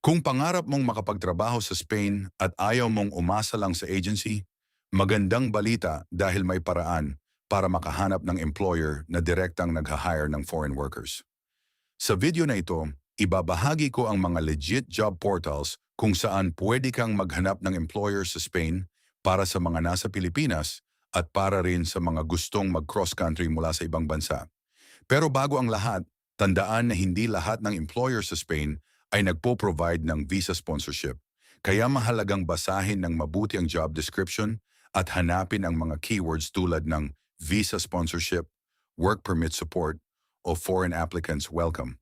Kung pangarap mong makapagtrabaho sa Spain at ayaw mong umasa lang sa agency, magandang balita dahil may paraan para makahanap ng employer na direktang nag-hire ng foreign workers. Sa video na ito, ibabahagi ko ang mga legit job portals kung saan pwede kang maghanap ng employer sa Spain para sa mga nasa Pilipinas at para rin sa mga gustong mag-cross country mula sa ibang bansa. Pero bago ang lahat, tandaan na hindi lahat ng employer sa Spain ay nagpo-provide ng visa sponsorship. Kaya mahalagang basahin ng mabuti ang job description at hanapin ang mga keywords tulad ng visa sponsorship, work permit support, o foreign applicants welcome.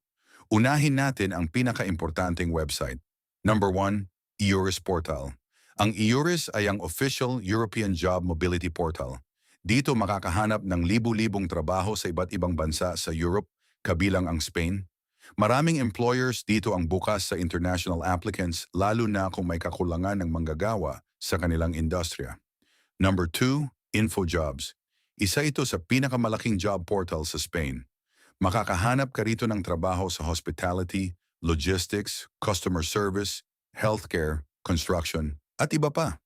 Unahin natin ang pinaka-importanting website. Number 1, EURES Portal. Ang EURES ay ang official European Job Mobility Portal. Dito makakahanap ng libu-libong trabaho sa iba't ibang bansa sa Europe, kabilang ang Spain. Maraming employers dito ang bukas sa international applicants lalo na kung may kakulangan ng manggagawa sa kanilang industriya. Number 2, InfoJobs. Isa ito sa pinakamalaking job portal sa Spain. Makakahanap ka rito ng trabaho sa hospitality, logistics, customer service, healthcare, construction, at iba pa.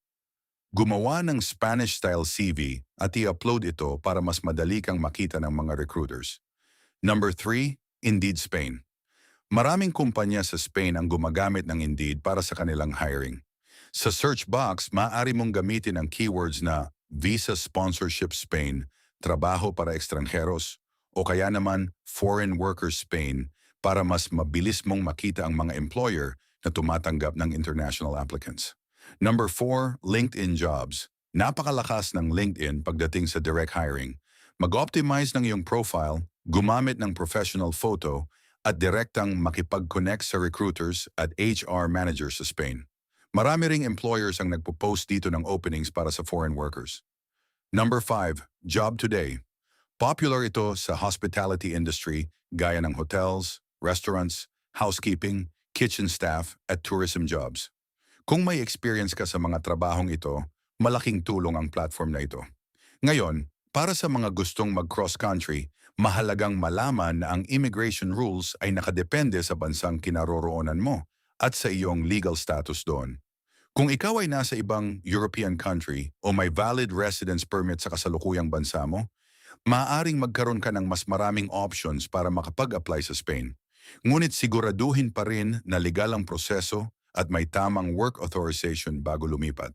Gumawa ng Spanish-style CV at i-upload ito para mas madali kang makita ng mga recruiters. Number 3, Indeed Spain. Maraming kumpanya sa Spain ang gumagamit ng Indeed para sa kanilang hiring. Sa search box, maaari mong gamitin ang keywords na Visa Sponsorship Spain, Trabaho para Ekstranjeros, o kaya naman Foreign Workers Spain para mas mabilis mong makita ang mga employer na tumatanggap ng international applicants. Number 4, LinkedIn Jobs. Napakalakas ng LinkedIn pagdating sa direct hiring. Mag-optimize ng iyong profile, gumamit ng professional photo, at direktang makipag-connect sa recruiters at HR managers sa Spain. Marami ring employers ang nagpo-post dito ng openings para sa foreign workers. Number 5, Job Today. Popular ito sa hospitality industry gaya ng hotels, restaurants, housekeeping, kitchen staff at tourism jobs. Kung may experience ka sa mga trabahong ito, malaking tulong ang platform na ito. Ngayon, para sa mga gustong mag-cross-country, mahalagang malaman na ang immigration rules ay nakadepende sa bansang kinaroroonan mo at sa iyong legal status doon. Kung ikaw ay nasa ibang European country o may valid residence permit sa kasalukuyang bansa mo, maaaring magkaroon ka ng mas maraming options para makapag-apply sa Spain. Ngunit siguraduhin pa rin na legal ang proseso at may tamang work authorization bago lumipat.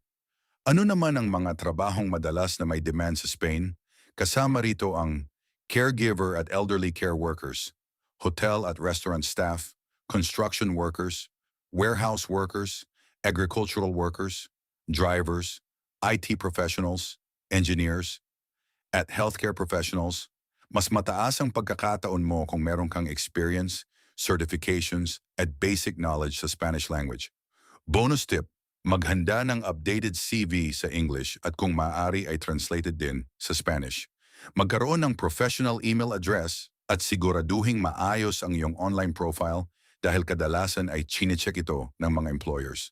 Ano naman ang mga trabahong madalas na may demand sa Spain? Kasama rito ang caregiver at elderly care workers, hotel at restaurant staff, construction workers, warehouse workers, agricultural workers, drivers, IT professionals, engineers, at healthcare professionals. Mas mataas ang pagkakataon mo kung meron kang experience, certifications, at basic knowledge sa Spanish language. Bonus tip, maghanda ng updated CV sa English at kung maaari ay translated din sa Spanish. Magkaroon ng professional email address at siguraduhing maayos ang iyong online profile dahil kadalasan ay chine-check ito ng mga employers.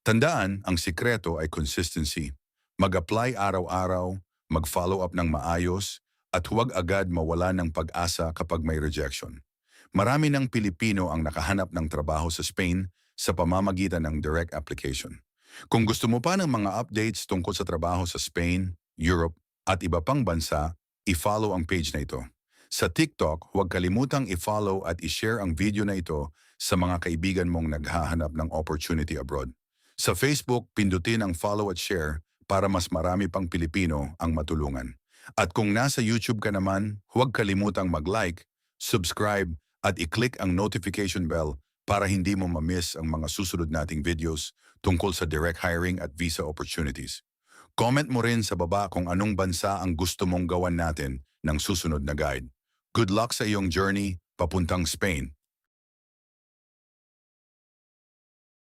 Tandaan, ang sikreto ay consistency. Mag-apply araw-araw, mag-follow up ng maayos, at huwag agad mawala ng pag-asa kapag may rejection. Marami ng Pilipino ang nakahanap ng trabaho sa Spain sa pamamagitan ng direct application. Kung gusto mo pa ng mga updates tungkol sa trabaho sa Spain, Europe, at iba pang bansa, i-follow ang page na ito. Sa TikTok, huwag kalimutang i-follow at i-share ang video na ito sa mga kaibigan mong naghahanap ng opportunity abroad. Sa Facebook, pindutin ang follow at share para mas marami pang Pilipino ang matulungan. At kung nasa YouTube ka naman, huwag kalimutang mag-like, subscribe, at i-click ang notification bell para hindi mo ma-miss ang mga susunod nating videos tungkol sa direct hiring at visa opportunities. Comment mo rin sa baba kung anong bansa ang gusto mong gawan natin ng susunod na guide. Good luck sa iyong journey papuntang Spain.